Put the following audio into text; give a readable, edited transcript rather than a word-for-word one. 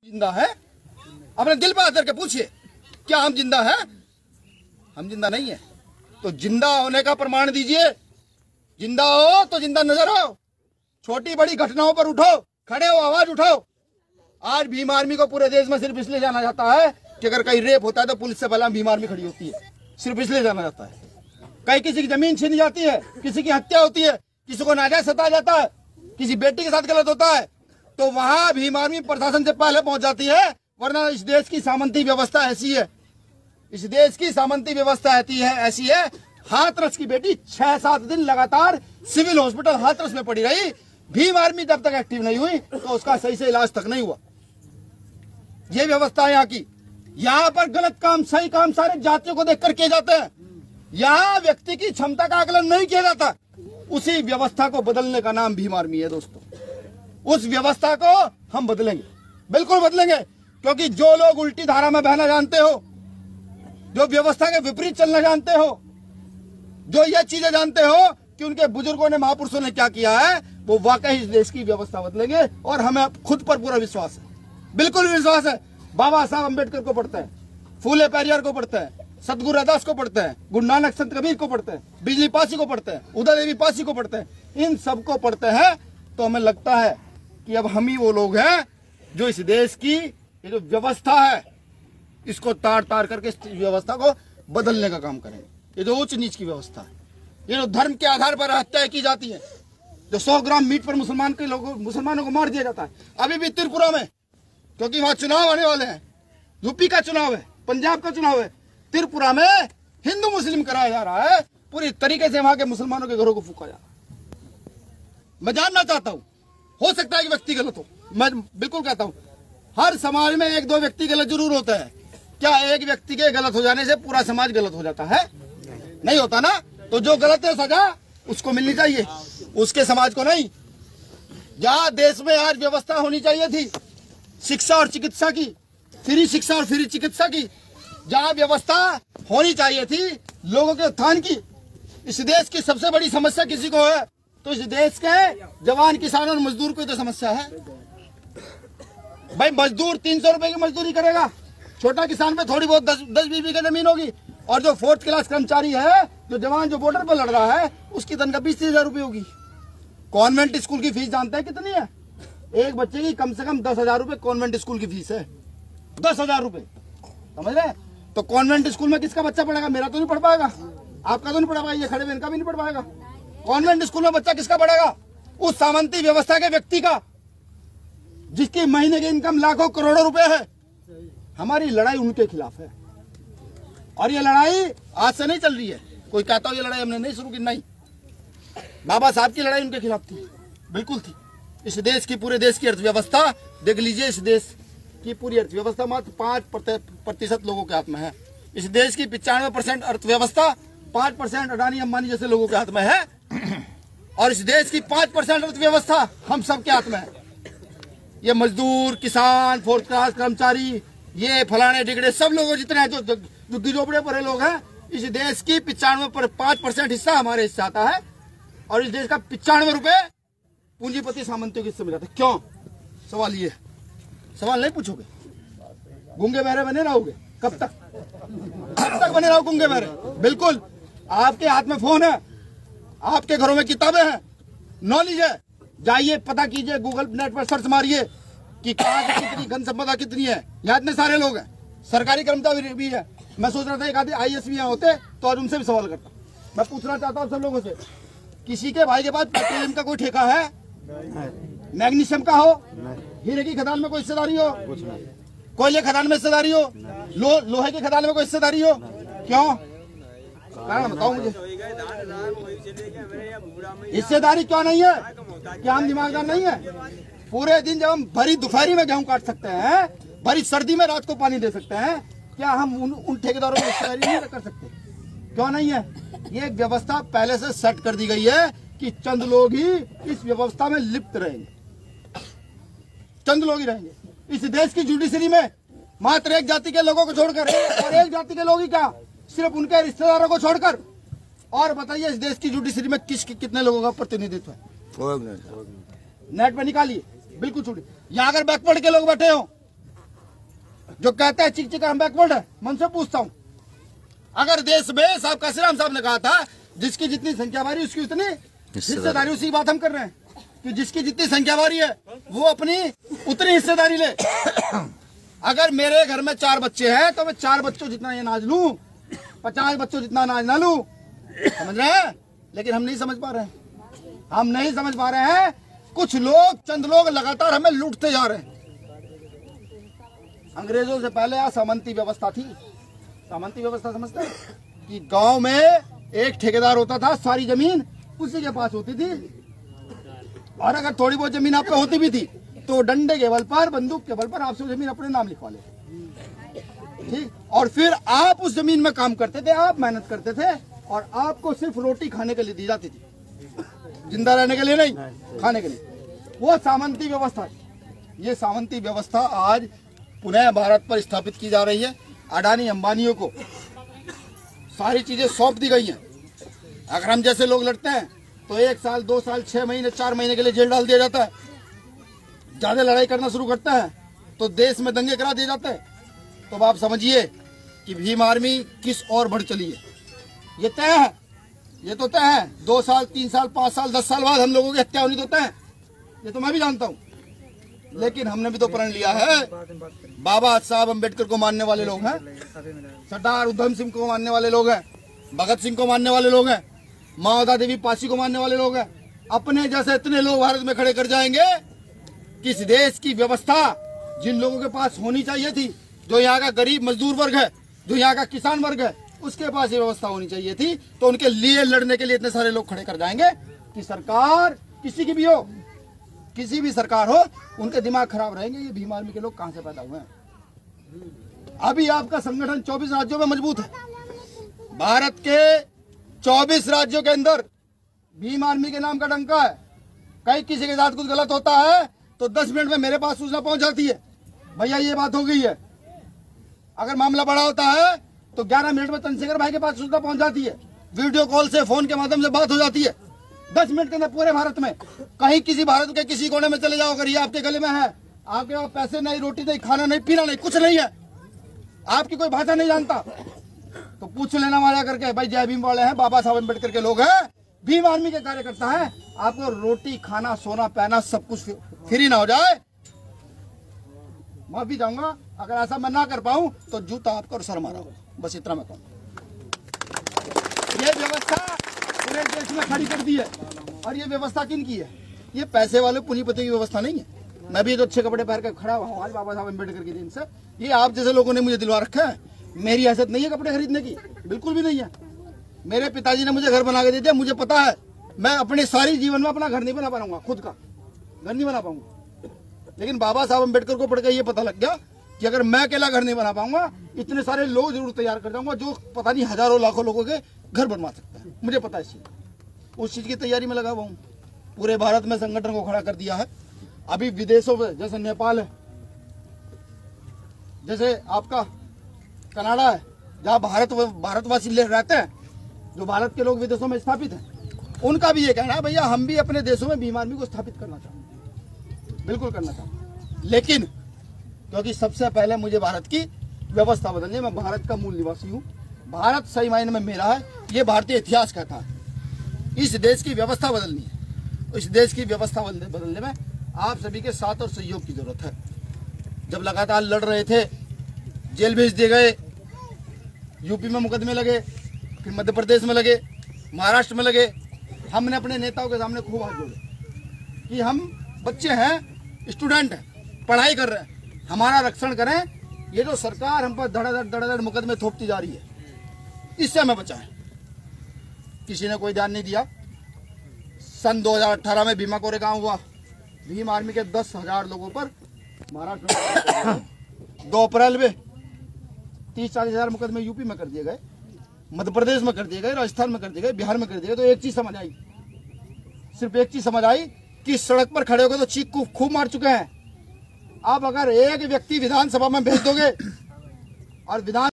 जिंदा है? अपने दिल पर आकर के पूछिए, क्या हम जिंदा है? हम जिंदा नहीं है। तो जिंदा होने का प्रमाण दीजिए। जिंदा हो तो जिंदा नजर हो। छोटी बड़ी घटनाओं पर उठो, खड़े हो, आवाज उठाओ। आज भीम आर्मी को पूरे देश में सिर्फ इसलिए जाना जाता है कि अगर कहीं रेप होता है तो पुलिस से पहले भीम आर्मी खड़ी होती है, सिर्फ इसलिए जाना जाता है। कहीं किसी की जमीन छीनी जाती है, किसी की हत्या होती है, किसी को नाजायज सताया जाता है, किसी बेटी के साथ गलत होता है, तो वहां भीम आर्मी प्रशासन से पहले पहुंच जाती है। वरना इस देश की सामंती व्यवस्था ऐसी है, इस देश की सामंती व्यवस्था ऐसी है। हाथरस की बेटी 6-7 दिन लगातार सिविल हॉस्पिटल हाथरस में पड़ी रही। भीम आर्मी जब तक एक्टिव नहीं हुई तो उसका सही से इलाज तक नहीं हुआ। ये व्यवस्था है यहाँ की। यहाँ पर गलत काम सही काम सारे जातियों को देखकर किए जाते हैं। यहाँ व्यक्ति की क्षमता का आकलन नहीं किया जाता। उसी व्यवस्था को बदलने का नाम भीम आर्मी है दोस्तों। उस व्यवस्था को हम बदलेंगे, बिल्कुल बदलेंगे, क्योंकि जो लोग उल्टी धारा में बहना जानते हो, जो व्यवस्था के विपरीत चलना जानते हो, जो ये चीजें जानते हो कि उनके बुजुर्गों ने, महापुरुषों ने क्या किया है, वो वाकई इस देश की व्यवस्था बदलेंगे। और हमें खुद पर पूरा विश्वास है, बिल्कुल विश्वास है। बाबा साहब अम्बेडकर को पढ़ते हैं, फूले पेरियार को पढ़ते हैं, सतगुरु रैदास को पढ़ते हैं, गुरु नानक संत कबीर को पढ़ते हैं, बिजली पासी को पढ़ते हैं, उदय देवी पासी को पढ़ते हैं, इन सबको पढ़ते हैं। तो हमें लगता है कि अब हम ही वो लोग हैं जो इस देश की ये जो व्यवस्था है इसको तार तार करके इस व्यवस्था को बदलने का काम करेंगे। ये जो उच्च नीच की व्यवस्था है, ये जो धर्म के आधार पर हत्याएं की जाती है, जो 100 ग्राम मीट पर मुसलमानों को मार दिया जाता है। अभी भी त्रिपुरा में, क्योंकि वहां चुनाव आने वाले हैं, यूपी का चुनाव है, पंजाब का चुनाव है, त्रिपुरा में हिंदू मुस्लिम कराया जा रहा है। पूरी तरीके से वहां के मुसलमानों के घरों को फूका जा रहा है। मैं जानना चाहता हूं, हो सकता है कि व्यक्ति गलत हो, मैं बिल्कुल कहता हूं हर समाज में 1-2 व्यक्ति गलत जरूर होते हैं। क्या एक व्यक्ति के गलत हो जाने से पूरा समाज गलत हो जाता है? नहीं होता ना। तो जो गलत है सजा उसको मिलनी चाहिए, उसके समाज को नहीं। जहां देश में आज व्यवस्था होनी चाहिए थी शिक्षा और चिकित्सा की, फ्री शिक्षा और फ्री चिकित्सा की, जहां व्यवस्था होनी चाहिए थी लोगों के उत्थान की। इस देश की सबसे बड़ी समस्या किसी को है तो इस देश के जवान, किसान और मजदूर को तो समस्या है। भाई मजदूर 300 रुपए की मजदूरी करेगा, छोटा किसान पे थोड़ी बहुत 10-20 बीघे जमीन होगी, और जो 4th क्लास कर्मचारी है, जो जवान जो बॉर्डर पर लड़ रहा है, उसकी तनख्वाह 20-30 हजार रुपये होगी। कॉन्वेंट स्कूल की फीस जानते हैं कितनी है? एक बच्चे की कम से कम 10,000 रुपये कॉन्वेंट स्कूल की फीस है। 10,000 रुपये, समझ रहे? तो कॉन्वेंट स्कूल में किसका बच्चा पढ़ेगा? मेरा तो नहीं पढ़ पाएगा, आपका तो नहीं पढ़ पाएगा, ये खड़े इनका भी नहीं पढ़ पाएगा। कॉन्वेंट स्कूल में बच्चा किसका पढ़ेगा? उस सामंती व्यवस्था के व्यक्ति का, जिसकी महीने की इनकम लाखों करोड़ों रुपए है। हमारी लड़ाई उनके खिलाफ है, और ये लड़ाई आज से नहीं चल रही है। कोई कहता हो ये लड़ाई हमने नहीं शुरू की, नहीं। बाबा साहब की लड़ाई उनके खिलाफ थी, बिल्कुल थी। इस देश की, पूरे देश की अर्थव्यवस्था देख लीजिए, इस देश की पूरी अर्थव्यवस्था मात्र 5% लोगों के हाथ में है। इस देश की 95% अर्थव्यवस्था 5% अडानी अंबानी जैसे लोगों के हाथ में है, और इस देश की 5% अर्थव्यवस्था हम सब के हाथ में है। ये मजदूर, किसान, 4th क्लास कर्मचारी, ये फलाने टिकड़े सब लोग जितने हैं, जो झोपड़े पड़े लोग हैं, इस देश की 5% हिस्सा हमारे हिस्से आता है, और इस देश का 95 रुपए पूंजीपति सामंतियों के हिस्से में जाता है। क्यों? सवाल ये, सवाल नहीं पूछोगे? गूंगे बहरे बने रहोगे? कब तक बने रहो गूंगे बहरे? बिल्कुल। आपके हाथ में फोन है, आपके घरों में किताबें हैं, नॉलेज है, जाइए पता कीजिए, गूगल नेट पर सर्च मारिए कि कहाँ से कितनी घन संपदा कितनी है। यहाँ इतने सारे लोग हैं, सरकारी कर्मचारी भी है। मैं सोच रहा था एक आधे IAS भी यहाँ होते तो आज उनसे भी सवाल करता। मैं पूछना चाहता हूँ सब लोगों से, किसी के भाई के पास पेट्रोलियम का कोई ठेका है? मैग्नीशियम का हो, हीरे की खदान में कोई हिस्सेदारी हो, कोयले खदान में हिस्सेदारी हो, लोहे की खदान में कोई हिस्सेदारी हो? क्यों? कारण बताओ मुझे, हिस्सेदारी क्यों नहीं है? क्या हम दिमागदार नहीं है? पूरे दिन जब हम भरी दोपहरी में गेहूं काट सकते हैं, भरी सर्दी में रात को पानी दे सकते हैं, क्या हम उन ठेकेदारों की हिस्सेदारी नहीं कर सकते? क्यों नहीं है? ये व्यवस्था पहले से सेट कर दी गई है कि चंद लोग ही इस व्यवस्था में लिप्त रहेंगे, चंद लोग ही रहेंगे। इस देश की जुडिशरी में मात्र एक जाति के लोगों को छोड़कर, और एक जाति के लोग ही क्या, सिर्फ उनके रिश्तेदारों को छोड़कर। और बताइए इस देश की जुडिशरी में कितने लोगों का प्रतिनिधित्व है? नेट पे निकालिए, बिल्कुल छोड़िए। यहाँ अगर बैकवर्ड के लोग बैठे हो जो कहते हैं चिक चिक हम बैकवर्ड है, मैं उनसे पूछता हूँ, अगर देश में साहब काशीराम साहब ने कहा था जिसकी जितनी संख्या बारी उसकी उतनी हिस्सेदारी, उसी की बात हम कर रहे हैं कि जिसकी जितनी संख्या बारी है वो अपनी उतनी हिस्सेदारी ले। अगर मेरे घर में 4 बच्चे हैं तो मैं 4 बच्चों जितना ये अनाज लूं, 50 बच्चों जितना अनाज ना लूं, समझ रहे हैं? लेकिन हम नहीं समझ पा रहे हैं, हम नहीं समझ पा रहे हैं। कुछ लोग, चंद लोग लगातार हमें लूटते जा रहे हैं। अंग्रेजों से पहले यहाँ सामंती व्यवस्था थी। सामंती व्यवस्था समझते हैं कि गांव में एक ठेकेदार होता था, सारी जमीन उसी के पास होती थी, और अगर थोड़ी बहुत जमीन आप पे होती भी थी तो डंडे के बल पर, बंदूक के बल पर आपसे जमीन अपने नाम लिखवा ले, ठीक। और फिर आप उस जमीन में काम करते थे, आप मेहनत करते थे, और आपको सिर्फ रोटी खाने के लिए दी जाती थी, जिंदा रहने के लिए नहीं, खाने के लिए। वो सामंती व्यवस्था। ये सामंती व्यवस्था आज पुनः भारत पर स्थापित की जा रही है। अडानी अंबानियों को सारी चीजें सौंप दी गई हैं। अगर हम जैसे लोग लड़ते हैं तो 1 साल, 2 साल, 6 महीने, 4 महीने के लिए जेल डाल दिया जाता है। ज्यादा लड़ाई करना शुरू करता है तो देश में दंगे करा दिए जाते हैं। तो आप समझिए कि भीम आर्मी किस ओर बढ़ चली है। ये तय है, ये तो तय है। 2 साल, 3 साल, 5 साल, 10 साल बाद हम लोगों की हत्या होनी तो तय है, ये तो मैं भी जानता हूँ। लेकिन हमने भी तो प्रण लिया है। बाबा साहब अम्बेडकर को मानने वाले लोग हैं, सरदार उधम सिंह को मानने वाले लोग हैं, भगत सिंह को मानने वाले लोग हैं, माओदा देवी पासी को मानने वाले लोग हैं। अपने जैसे इतने लोग भारत में खड़े कर जाएंगे कि इस देश की व्यवस्था जिन लोगों के पास होनी चाहिए थी, जो यहाँ का गरीब मजदूर वर्ग है, जो यहाँ का किसान वर्ग है, उसके पास ये व्यवस्था होनी चाहिए थी, तो उनके लिए लड़ने के लिए इतने सारे लोग खड़े कर जाएंगे कि सरकार किसी की भी हो, किसी भी सरकार हो, उनके दिमाग खराब रहेंगे। ये भीम आर्मी के लोग कहां से पैदा हुए हैं? अभी आपका संगठन 24 राज्यों में मजबूत है। भारत के 24 राज्यों के अंदर भीम आर्मी के नाम का डंका है। कहीं किसी के साथ कुछ गलत होता है तो 10 मिनट में मेरे पास सूचना पहुंच जाती है, भैया ये बात हो गई है। अगर मामला बड़ा होता है तो 11 मिनट में चंद्रशेखर भाई के पास सूचना पहुंच जाती है। वीडियो कॉल से, फोन के माध्यम से बात हो जाती है 10 मिनट के अंदर पूरे भारत में। कहीं किसी भारत के किसी कोने में चले जाओ, अगर ये आपके गले में है, आपके पास पैसे नहीं, रोटी नहीं, खाना नहीं, पीना नहीं, कुछ नहीं है, आपकी कोई भाषा नहीं जानता, तो पूछ लेना मारा करके, भाई जय भीम वाले हैं, बाबा साहब अम्बेडकर के लोग हैं, भीम आर्मी के कार्यकर्ता हैं, आपको रोटी, खाना, सोना, पहना सब कुछ फ्री ना हो जाए। मैं भी जाऊंगा, अगर ऐसा मैं ना कर पाऊं तो जूता आपका और सर मारा होगा। बस इतना मैं कहूँ। ये व्यवस्था पूरे देश में खड़ी कर दी है। और ये व्यवस्था किन की है? ये पैसे वाले पूंजीपति की व्यवस्था नहीं है। मैं भी तो अच्छे कपड़े पहन कर खड़ा हुआ आज बाबा साहब अम्बेडकर के दिन से। ये आप जैसे लोगों ने मुझे दिलवा रखा है। मेरी हैसियत नहीं है कपड़े खरीदने की, बिल्कुल भी नहीं है। मेरे पिताजी ने मुझे घर बना के दे दिया। मुझे पता है मैं अपने सारी जीवन में अपना घर नहीं बना पाऊंगा, खुद का घर नहीं बना पाऊंगा। लेकिन बाबा साहब अम्बेडकर को पढ़ के ये पता लग गया कि अगर मैं अकेला घर नहीं बना पाऊंगा, इतने सारे लोग जरूर तैयार कर जाऊंगा जो पता नहीं हजारों लाखों लोगों के घर बनवा सकते हैं। मुझे पता है इस चीज, उस चीज की तैयारी में लगा हुआ हूँ। पूरे भारत में संगठन को खड़ा कर दिया है। अभी विदेशों में जैसे नेपाल है, जैसे आपका कनाडा है, जहाँ भारतवासी रहते हैं, जो भारत के लोग विदेशों में स्थापित हैं, उनका भी ये कहना है भैया हम भी अपने देशों में भीम आर्मी को स्थापित करना चाहते, बिल्कुल करना चाहते। लेकिन क्योंकि सबसे पहले मुझे भारत की व्यवस्था बदलनी है। मैं भारत का मूल निवासी हूँ, भारत सही मायने में मेरा है, ये भारतीय इतिहास कहता है। इस देश की व्यवस्था बदलनी है। इस देश की व्यवस्था बदलने में आप सभी के साथ और सहयोग की जरूरत है। जब लगातार लड़ रहे थे, जेल भेज दिए गए, यूपी में मुकदमे लगे, फिर मध्य प्रदेश में लगे, महाराष्ट्र में लगे, हमने अपने नेताओं के सामने खूब हाथ जोड़े कि हम बच्चे हैं, स्टूडेंट हैं, पढ़ाई कर रहे हैं, हमारा रक्षण करें। ये जो सरकार हम पर धड़ाधड़ मुकदमे थोपती जा रही है, इससे हमें बचाएं। किसी ने कोई ध्यान नहीं दिया। सन 2018 में भीमा कोरेगांव हुआ, भीम आर्मी के 10,000 लोगों पर महाराष्ट्र में 2 अप्रैल में 30-40 हजार मुकदमे यूपी में कर दिए गए, मध्य प्रदेश में कर दिए गए, राजस्थान में कर दिए गए, बिहार में कर दिए गए। तो एक चीज समझ आई, सिर्फ एक चीज समझ आई कि सड़क पर खड़े होकर तो चीख खूब मार चुके हैं। अब अगर एक व्यक्ति विधानसभा में भेज दोगे और विधान